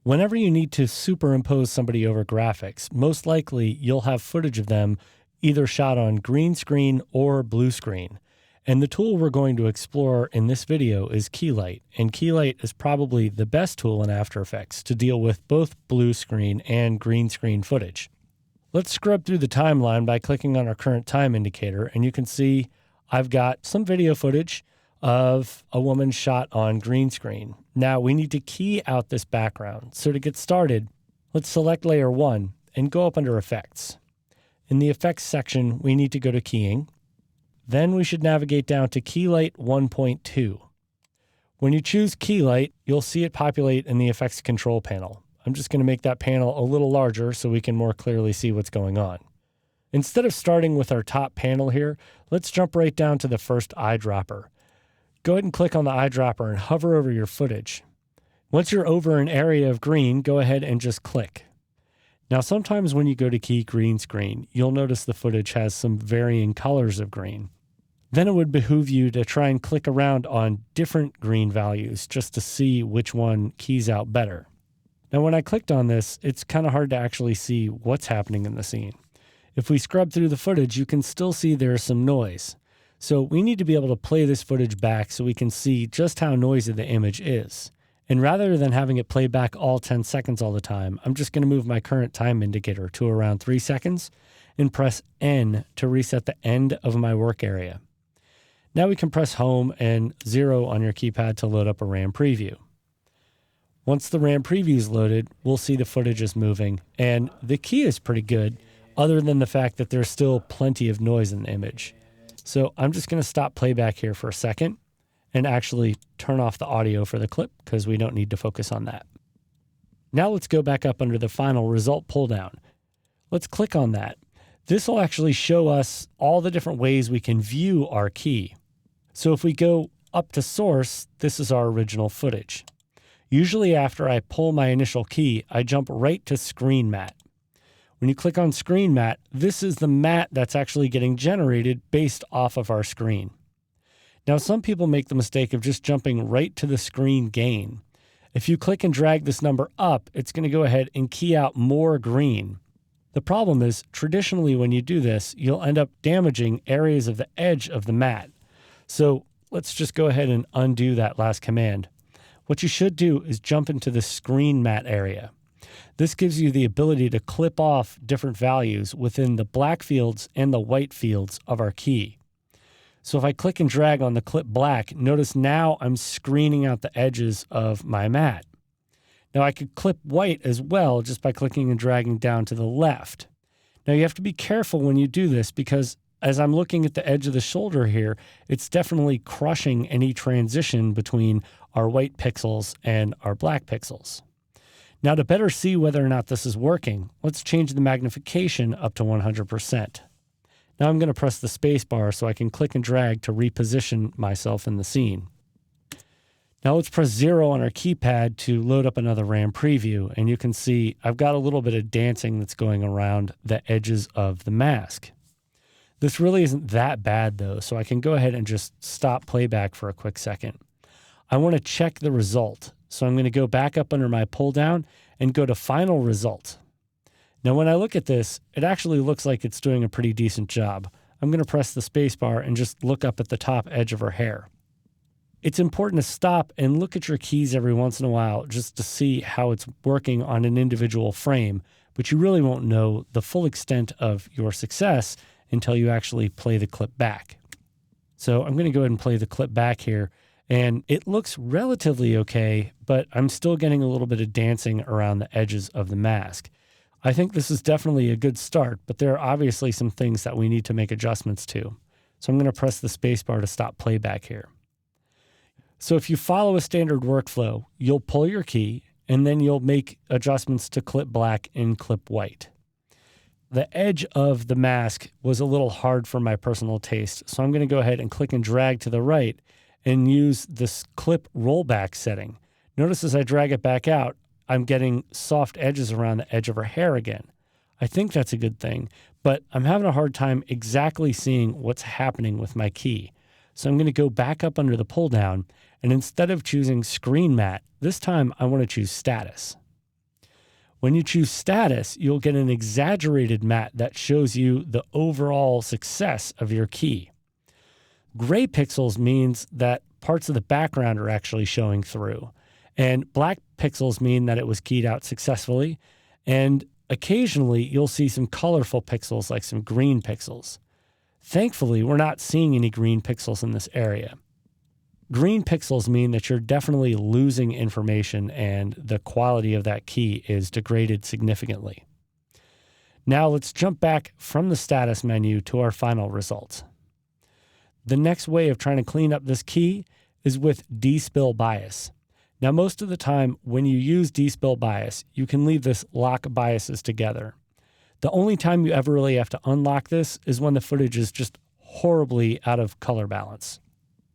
Whenever you need to superimpose somebody over graphics, most likely you'll have footage of them either shot on green screen or blue screen. And the tool we're going to explore in this video is Keylight. And Keylight is probably the best tool in After Effects to deal with both blue screen and green screen footage. Let's scrub through the timeline by clicking on our current time indicator, and you can see I've got some video footage of a woman shot on green screen. Now we need to key out this background. So to get started, let's select layer 1 and go up under Effects. In the Effects section, we need to go to Keying. Then we should navigate down to Keylight 1.2. When you choose Keylight, you'll see it populate in the Effects Control panel. I'm just going to make that panel a little larger so we can more clearly see what's going on. Instead of starting with our top panel here, let's jump right down to the first eyedropper. Go ahead and click on the eyedropper and hover over your footage. Once you're over an area of green, go ahead and just click. Now, sometimes when you go to key green screen, you'll notice the footage has some varying colors of green. Then it would behoove you to try and click around on different green values just to see which one keys out better. Now, when I clicked on this, it's kind of hard to actually see what's happening in the scene. If we scrub through the footage, you can still see there's some noise. So we need to be able to play this footage back so we can see just how noisy the image is. And rather than having it play back all 10 seconds all the time, I'm just going to move my current time indicator to around 3 seconds and press N to reset the end of my work area. Now we can press Home and 0 on your keypad to load up a RAM preview. Once the RAM preview is loaded, we'll see the footage is moving, and the key is pretty good, other than the fact that there's still plenty of noise in the image. So I'm just going to stop playback here for a second and actually turn off the audio for the clip because we don't need to focus on that. Now let's go back up under the final result pull down. Let's click on that. This will actually show us all the different ways we can view our key. So if we go up to source, this is our original footage. Usually after I pull my initial key, I jump right to screen matte. When you click on screen matte, this is the matte that's actually getting generated based off of our screen. Now, some people make the mistake of just jumping right to the screen gain. If you click and drag this number up, it's going to go ahead and key out more green. The problem is, traditionally when you do this, you'll end up damaging areas of the edge of the matte. So let's just go ahead and undo that last command. What you should do is jump into the screen matte area. This gives you the ability to clip off different values within the black fields and the white fields of our key. So if I click and drag on the clip black, notice now I'm screening out the edges of my matte. Now I could clip white as well just by clicking and dragging down to the left. Now you have to be careful when you do this because as I'm looking at the edge of the shoulder here, it's definitely crushing any transition between our white pixels and our black pixels. Now to better see whether or not this is working, let's change the magnification up to 100%. Now I'm going to press the space bar so I can click and drag to reposition myself in the scene. Now let's press 0 on our keypad to load up another RAM preview, and you can see I've got a little bit of dancing that's going around the edges of the mask. This really isn't that bad though, so I can go ahead and just stop playback for a quick second. I want to check the result, so I'm going to go back up under my pull down and go to Final Result. Now when I look at this, it actually looks like it's doing a pretty decent job. I'm going to press the space bar and just look up at the top edge of her hair. It's important to stop and look at your keys every once in a while just to see how it's working on an individual frame, but you really won't know the full extent of your success until you actually play the clip back. So I'm going to go ahead and play the clip back here, and it looks relatively okay, but I'm still getting a little bit of dancing around the edges of the mask. I think this is definitely a good start, but there are obviously some things that we need to make adjustments to. So I'm going to press the space bar to stop playback here. So if you follow a standard workflow, you'll pull your key and then you'll make adjustments to clip black and clip white. The edge of the mask was a little hard for my personal taste, so I'm going to go ahead and click and drag to the right and use this clip rollback setting. Notice as I drag it back out, I'm getting soft edges around the edge of her hair again. I think that's a good thing, but I'm having a hard time exactly seeing what's happening with my key. So I'm going to go back up under the pull down, and instead of choosing screen matte, this time I want to choose status. When you choose status, you'll get an exaggerated matte that shows you the overall success of your key. Gray pixels means that parts of the background are actually showing through, and black pixels mean that it was keyed out successfully, and occasionally you'll see some colorful pixels like some green pixels. Thankfully, we're not seeing any green pixels in this area. Green pixels mean that you're definitely losing information and the quality of that key is degraded significantly. Now let's jump back from the status menu to our final results. The next way of trying to clean up this key is with despill bias. Now, most of the time when you use despill bias, you can leave this lock biases together. The only time you ever really have to unlock this is when the footage is just horribly out of color balance.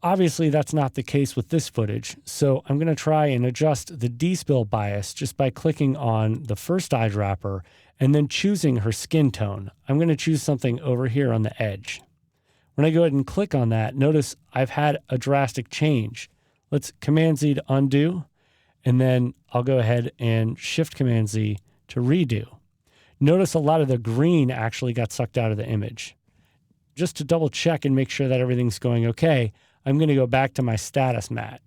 Obviously, that's not the case with this footage, so I'm going to try and adjust the despill bias just by clicking on the first eyedropper and then choosing her skin tone. I'm going to choose something over here on the edge. When I go ahead and click on that, notice I've had a drastic change. Let's Command-Z to undo, and then I'll go ahead and Shift-Command-Z to redo. Notice a lot of the green actually got sucked out of the image. Just to double check and make sure that everything's going okay, I'm going to go back to my status matte.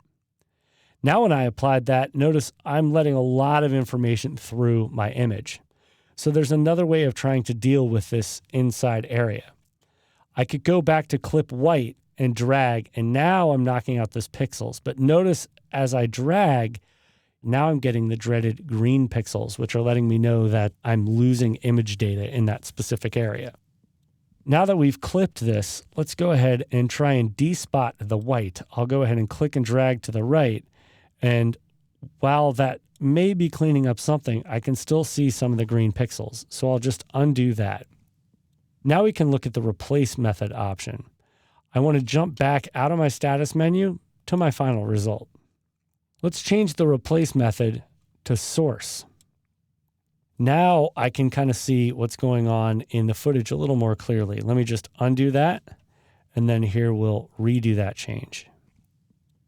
Now when I applied that, notice I'm letting a lot of information through my image. So there's another way of trying to deal with this inside area. I could go back to clip white and drag, and now I'm knocking out those pixels. But notice as I drag, now I'm getting the dreaded green pixels, which are letting me know that I'm losing image data in that specific area. Now that we've clipped this, let's go ahead and try and despot the white. I'll go ahead and click and drag to the right, and while that may be cleaning up something, I can still see some of the green pixels. So I'll just undo that. Now we can look at the replace method option. I want to jump back out of my status menu to my final result. Let's change the replace method to source. Now I can kind of see what's going on in the footage a little more clearly. Let me just undo that, and then here we'll redo that change.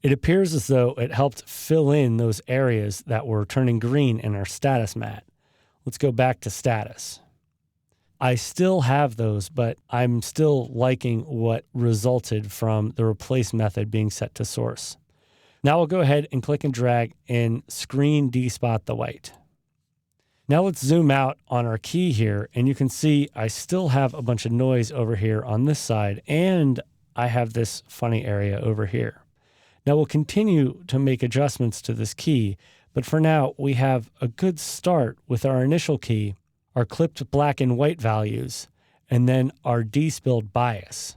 It appears as though it helped fill in those areas that were turning green in our status matte. Let's go back to status. I still have those, but I'm still liking what resulted from the replace method being set to source. Now we'll go ahead and click and drag and screen despot the white. Now let's zoom out on our key here, and you can see I still have a bunch of noise over here on this side, and I have this funny area over here. Now we'll continue to make adjustments to this key, but for now we have a good start with our initial key, our clipped black and white values, and then our despilled bias.